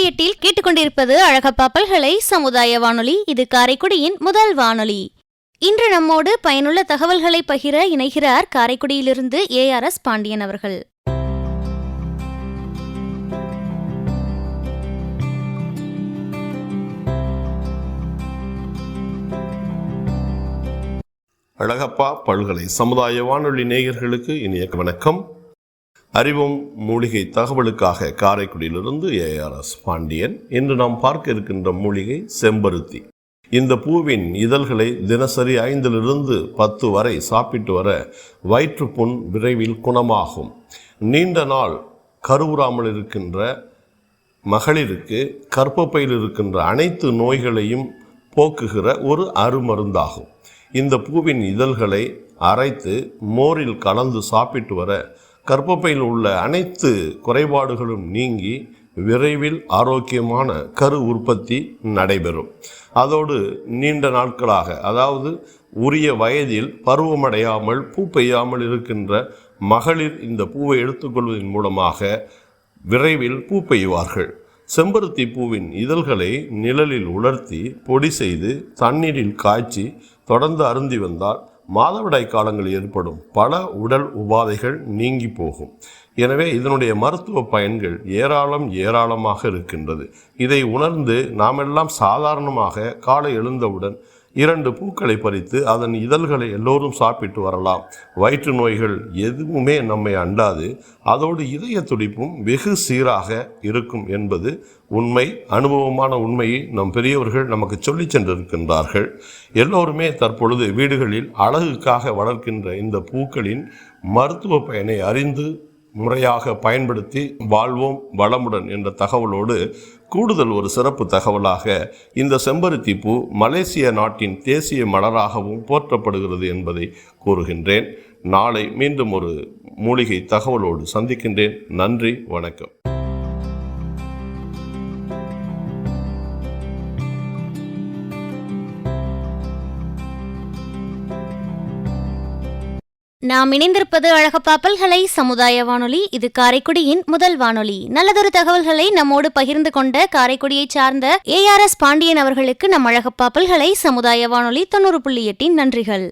90.8 கேட்டுக்கொண்டிருப்பது அழகப்பா பல்கலை சமுதாய வானொலி. இது காரைக்குடியின் முதல் வானொலி. இன்று நம்மோடு பயனுள்ள தகவல்களை பகிர இணைகிறார் காரைக்குடியிலிருந்து ARS பாண்டியன் அவர்கள். அழகப்பா பல்கலை சமுதாய வானொலி நேயர்களுக்கு இனிய வணக்கம். அறிவும் மூலிகை தகவலுக்காக காரைக்குடியிலிருந்து ARS பாண்டியன். இன்று நாம் பார்க்க இருக்கின்ற மூலிகை செம்பருத்தி. இந்த பூவின் இதழ்களை தினசரி 5 to 10 வரை சாப்பிட்டு வர வயிற்றுப்புண் விரைவில் குணமாகும். நீண்ட நாள் கருவுறாமல் இருக்கின்ற மகளிருக்கு கர்ப்பப்பையில் இருக்கின்ற அனைத்து நோய்களையும் போக்குகிற ஒரு அருமருந்தாகும். இந்த பூவின் இதழ்களை அரைத்து மோரில் கலந்து சாப்பிட்டு வர கர்ப்பப்பையில் உள்ள அனைத்து குறைபாடுகளும் நீங்கி விரைவில் ஆரோக்கியமான கரு உற்பத்தி நடைபெறும். அதோடு நீண்ட நாட்களாக, அதாவது உரிய வயதில் பருவமடையாமல் பூ பெய்யாமல் இருக்கின்ற மகளிர் இந்த பூவை எடுத்துக்கொள்வதன் மூலமாக விரைவில் பூ பெய்வார்கள். செம்பருத்தி பூவின் இதழ்களை நிழலில் உலர்த்தி பொடி செய்து தண்ணீரில் காய்ச்சி தொடர்ந்து அருந்தி வந்தால் மாதவிடாய் காலங்களில் ஏற்படும் பல உடல் உபாதைகள் நீங்கி போகும். எனவே இதனுடைய மருத்துவ பயன்கள் ஏராளமாக இருக்கின்றது. இதை உணர்ந்து நாமெல்லாம் சாதாரணமாக காலை எழுந்தவுடன் 2 பூக்களை பறித்து அதன் இதழ்களை எல்லோரும் சாப்பிட்டு வரலாம். வயிற்று நோய்கள் எதுவுமே நம்மை அண்டாது. அதோடு இதய துடிப்பும் வெகு சீராக இருக்கும் என்பது உண்மை. அனுபவமான உண்மையை நம் பெரியவர்கள் நமக்கு சொல்லி சென்றிருக்கின்றார்கள். எல்லோருமே தற்பொழுது வீடுகளில் அழகுக்காக வளர்க்கின்ற இந்த பூக்களின் மருத்துவ பயனை அறிந்து முறையாக பயன்படுத்தி வாழ்வோம் வளமுடன் என்ற தகவலோடு கூடுதல் ஒரு சிறப்பு தகவலாக இந்த செம்பருத்தி பூ மலேசிய நாட்டின் தேசிய மலராகவும் போற்றப்படுகிறது என்பதை கூறுகின்றேன். நாளை மீண்டும் ஒரு மூலிகை தகவலோடு சந்திக்கின்றேன். நன்றி, வணக்கம். நாம் இணைந்திருப்பது அழகப்பா பல்கலை சமுதாய வானொலி. இது காரைக்குடியின் முதல் வானொலி. நல்லதொரு தகவல்களை நம்மோடு பகிர்ந்து கொண்ட காரைக்குடியை சார்ந்த ARS பாண்டியன் அவர்களுக்கு நம் அழகப்பா பல்கலை சமுதாய வானொலி 90.8 நன்றிகள்.